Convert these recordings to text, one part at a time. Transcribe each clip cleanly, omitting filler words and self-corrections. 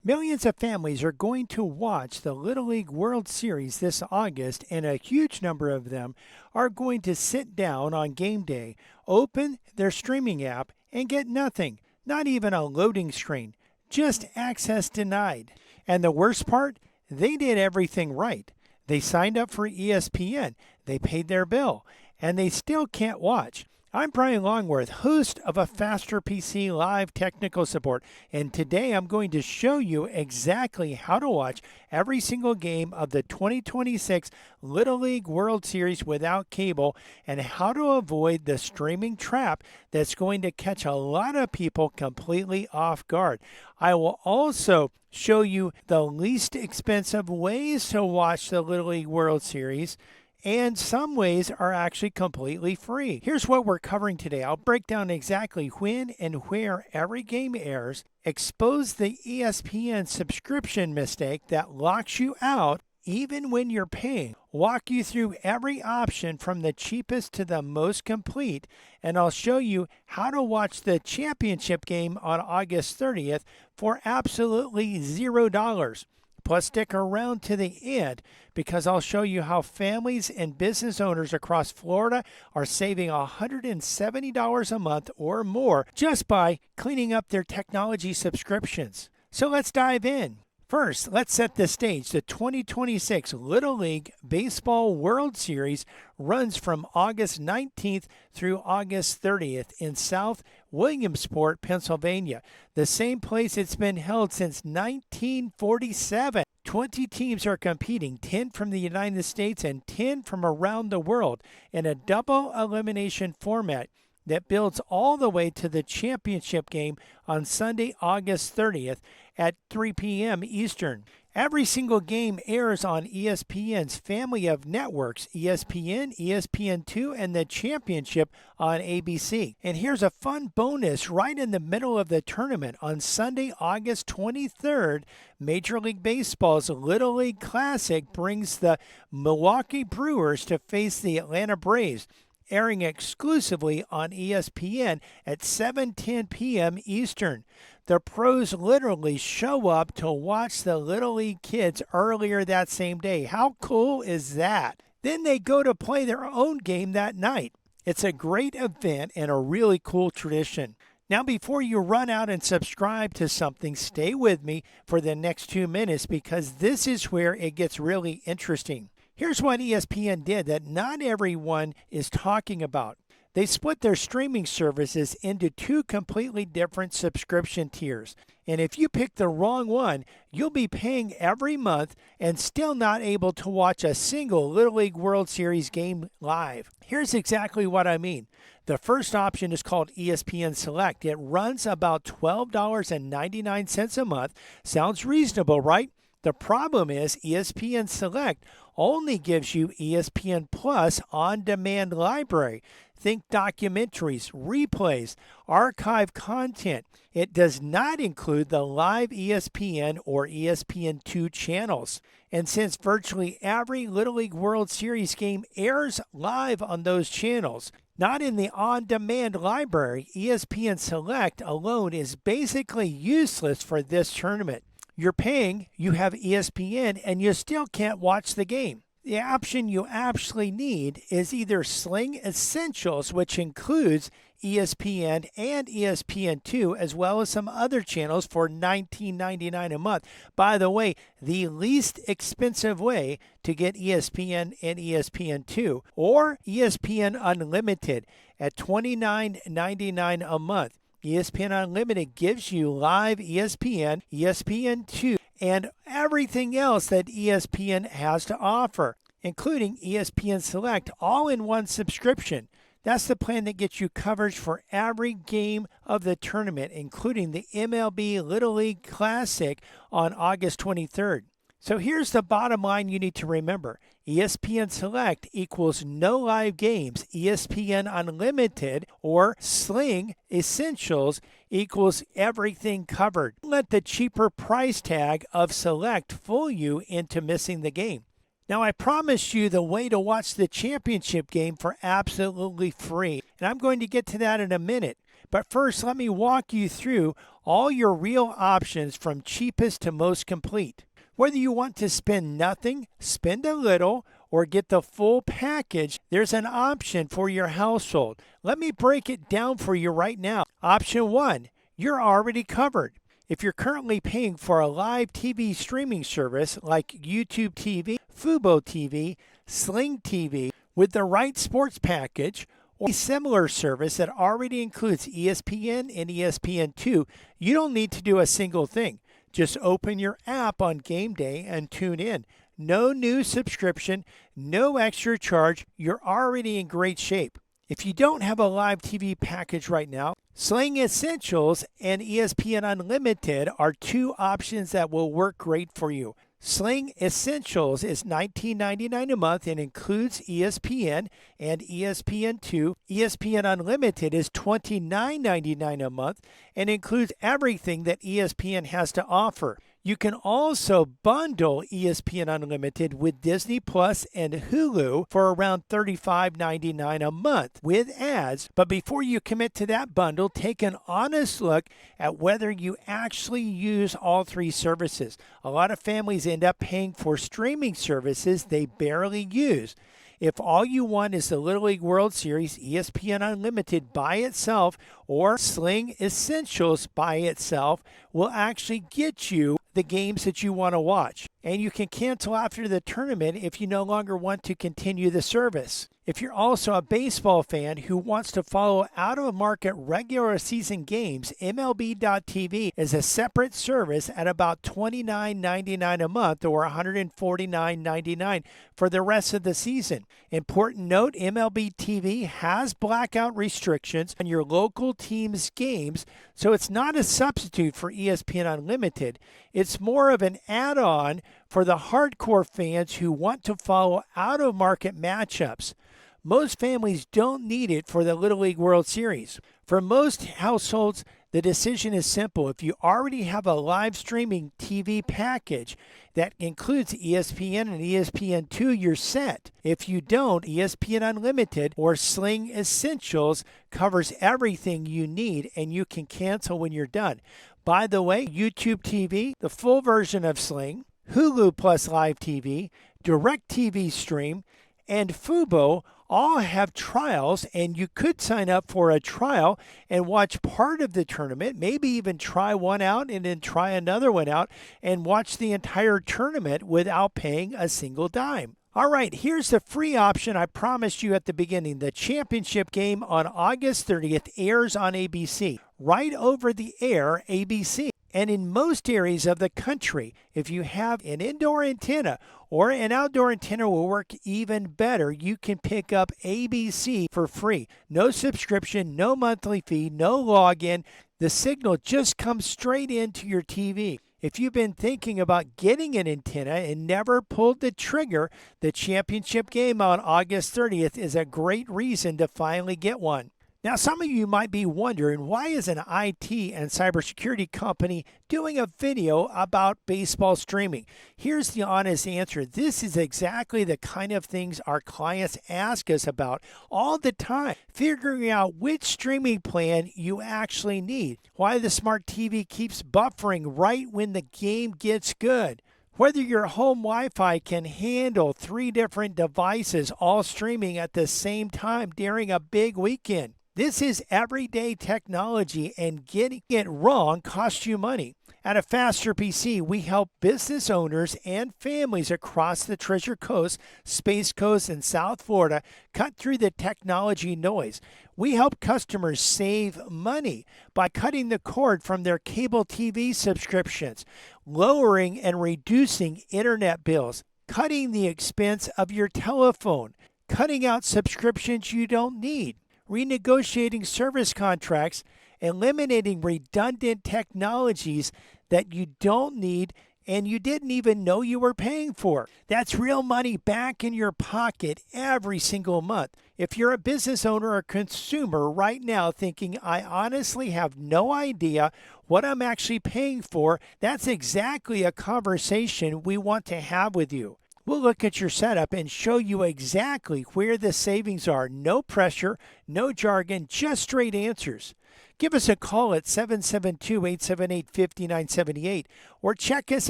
Millions of families are going to watch the Little League World Series this August, and a huge number of them are going to sit down on game day, open their streaming app, and get nothing, not even a loading screen, just access denied. And the worst part? They did everything right. They signed up for ESPN, they paid their bill, and they still can't watch. I'm Brian Longworth, host of A Faster PC Live Technical Support, and today I'm going to show you exactly how to watch every single game of the 2026 Little League World Series without cable and how to avoid the streaming trap that's going to catch a lot of people completely off guard. I will also show you the least expensive ways to watch the Little League World Series, and some ways are actually completely free. Here's what we're covering today. I'll break down exactly when and where every game airs, expose the ESPN subscription mistake that locks you out even when you're paying, walk you through every option from the cheapest to the most complete, and I'll show you how to watch the championship game on August 30th for absolutely $0. Plus, stick around to the end because I'll show you how families and business owners across Florida are saving $170 a month or more just by cleaning up their technology subscriptions. So let's dive in. First, let's set the stage. The 2026 Little League Baseball World Series runs from August 19th through August 30th in South Williamsport, Pennsylvania, the same place it's been held since 1947. 20 teams are competing, 10 from the United States and 10 from around the world, in a double elimination format that builds all the way to the championship game on Sunday, August 30th at 3 p.m. Eastern. Every single game airs on ESPN's family of networks, ESPN, ESPN2, and the championship on ABC. And here's a fun bonus right in the middle of the tournament. On Sunday, August 23rd, Major League Baseball's Little League Classic brings the Milwaukee Brewers to face the Atlanta Braves, airing exclusively on ESPN at 7:10 p.m. Eastern. The pros literally show up to watch the Little League kids earlier that same day. How cool is that? Then they go to play their own game that night. It's a great event and a really cool tradition. Now, before you run out and subscribe to something, stay with me for the next 2 minutes because this is where it gets really interesting. Here's what ESPN did that not everyone is talking about. They split their streaming services into two completely different subscription tiers. And if you pick the wrong one, you'll be paying every month and still not able to watch a single Little League World Series game live. Here's exactly what I mean. The first option is called ESPN Select. It runs about $12.99 a month. Sounds reasonable, right? The problem is ESPN Select only gives you ESPN Plus on-demand library. Think documentaries, replays, archive content. It does not include the live ESPN or ESPN2 channels. And since virtually every Little League World Series game airs live on those channels, not in the on-demand library, ESPN Select alone is basically useless for this tournament. You're paying, you have ESPN, and you still can't watch the game. The option you actually need is either Sling Essentials, which includes ESPN and ESPN2, as well as some other channels for $19.99 a month. By the way, the least expensive way to get ESPN and ESPN2, or ESPN Unlimited at $29.99 a month. ESPN Unlimited gives you live ESPN, ESPN2, and everything else that ESPN has to offer, including ESPN Select, all in one subscription. That's the plan that gets you coverage for every game of the tournament, including the MLB Little League Classic on August 23rd. So here's the bottom line you need to remember. ESPN Select equals no live games. ESPN Unlimited or Sling Essentials equals everything covered. Let the cheaper price tag of Select fool you into missing the game. Now, I promised you the way to watch the championship game for absolutely free, and I'm going to get to that in a minute. But first, let me walk you through all your real options from cheapest to most complete. Whether you want to spend nothing, spend a little, or get the full package, there's an option for your household. Let me break it down for you right now. Option 1, you're already covered. If you're currently paying for a live TV streaming service like YouTube TV, Fubo TV, Sling TV, with the right sports package, or a similar service that already includes ESPN and ESPN2, you don't need to do a single thing. Just open your app on game day and tune in. No new subscription, no extra charge. You're already in great shape. If you don't have a live TV package right now, Sling Essentials and ESPN Unlimited are two options that will work great for you. Sling Essentials is $19.99 a month and includes ESPN and ESPN2. ESPN Unlimited is $29.99 a month and includes everything that ESPN has to offer. You can also bundle ESPN Unlimited with Disney Plus and Hulu for around $35.99 a month with ads. But before you commit to that bundle, take an honest look at whether you actually use all three services. A lot of families end up paying for streaming services they barely use. If all you want is the Little League World Series, ESPN Unlimited by itself, or Sling Essentials by itself, will actually get you the games that you want to watch. And you can cancel after the tournament if you no longer want to continue the service. If you're also a baseball fan who wants to follow out-of-market regular season games, MLB.tv is a separate service at about $29.99 a month or $149.99 for the rest of the season. Important note, MLB.tv has blackout restrictions on your local team's games, so it's not a substitute for ESPN Unlimited. It's more of an add-on for the hardcore fans who want to follow out-of-market matchups. Most families don't need it for the Little League World Series. For most households, the decision is simple. If you already have a live streaming TV package that includes ESPN and ESPN2, you're set. If you don't, ESPN Unlimited or Sling Essentials covers everything you need, and you can cancel when you're done. By the way, YouTube TV, the full version of Sling, Hulu Plus Live TV, DirecTV Stream, and Fubo all have trials, and you could sign up for a trial and watch part of the tournament, maybe even try one out and then try another one out and watch the entire tournament without paying a single dime. All right, here's the free option I promised you at the beginning. The championship game on August 30th airs on ABC. Right over the air, ABC. And in most areas of the country, if you have an indoor antenna or an outdoor antenna will work even better, you can pick up ABC for free. No subscription, no monthly fee, no login. The signal just comes straight into your TV. If you've been thinking about getting an antenna and never pulled the trigger, the championship game on August 30th is a great reason to finally get one. Now, some of you might be wondering, why is an IT and cybersecurity company doing a video about baseball streaming? Here's the honest answer. This is exactly the kind of things our clients ask us about all the time, figuring out which streaming plan you actually need, why the smart TV keeps buffering right when the game gets good, whether your home Wi-Fi can handle 3 different devices all streaming at the same time during a big weekend. This is everyday technology, and getting it wrong costs you money. At A Faster PC, we help business owners and families across the Treasure Coast, Space Coast, and South Florida cut through the technology noise. We help customers save money by cutting the cord from their cable TV subscriptions, lowering and reducing internet bills, cutting the expense of your telephone, cutting out subscriptions you don't need, renegotiating service contracts, eliminating redundant technologies that you don't need and you didn't even know you were paying for. That's real money back in your pocket every single month. If you're a business owner or consumer right now thinking, I honestly have no idea what I'm actually paying for, that's exactly a conversation we want to have with you. We'll look at your setup and show you exactly where the savings are. No pressure, no jargon, just straight answers. Give us a call at 772-878-5978 or check us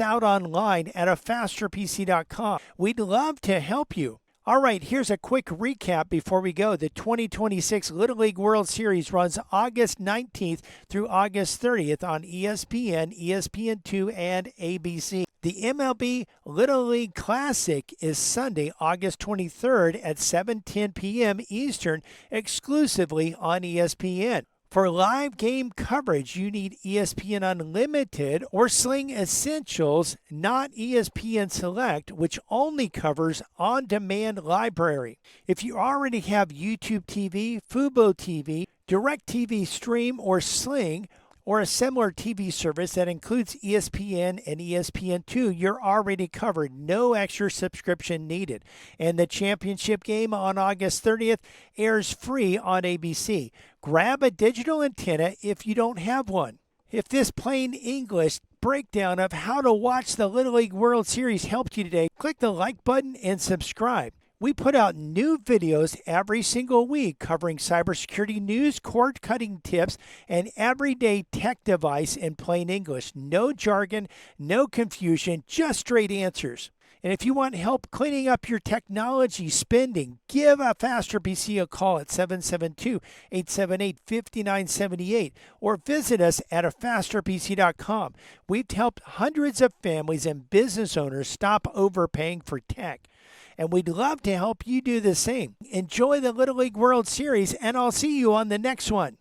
out online at afasterpc.com. We'd love to help you. All right, here's a quick recap before we go. The 2026 Little League World Series runs August 19th through August 30th on ESPN, ESPN2, and ABC. The MLB Little League Classic is Sunday, August 23rd at 7:10 p.m. Eastern, exclusively on ESPN. For live game coverage, you need ESPN Unlimited or Sling Essentials, not ESPN Select, which only covers on-demand library. If you already have YouTube TV, Fubo TV, DirecTV Stream, or Sling, or a similar TV service that includes ESPN and ESPN2, you're already covered. No extra subscription needed. And the championship game on August 30th airs free on ABC. Grab a digital antenna if you don't have one. If this plain English breakdown of how to watch the Little League World Series helped you today, click the like button and subscribe. We put out new videos every single week covering cybersecurity news, cord-cutting tips, and everyday tech device in plain English. No jargon, no confusion, just straight answers. And if you want help cleaning up your technology spending, give a Faster PC a call at 772-878-5978 or visit us at afasterpc.com. We've helped hundreds of families and business owners stop overpaying for tech. And we'd love to help you do the same. Enjoy the Little League World Series, and I'll see you on the next one.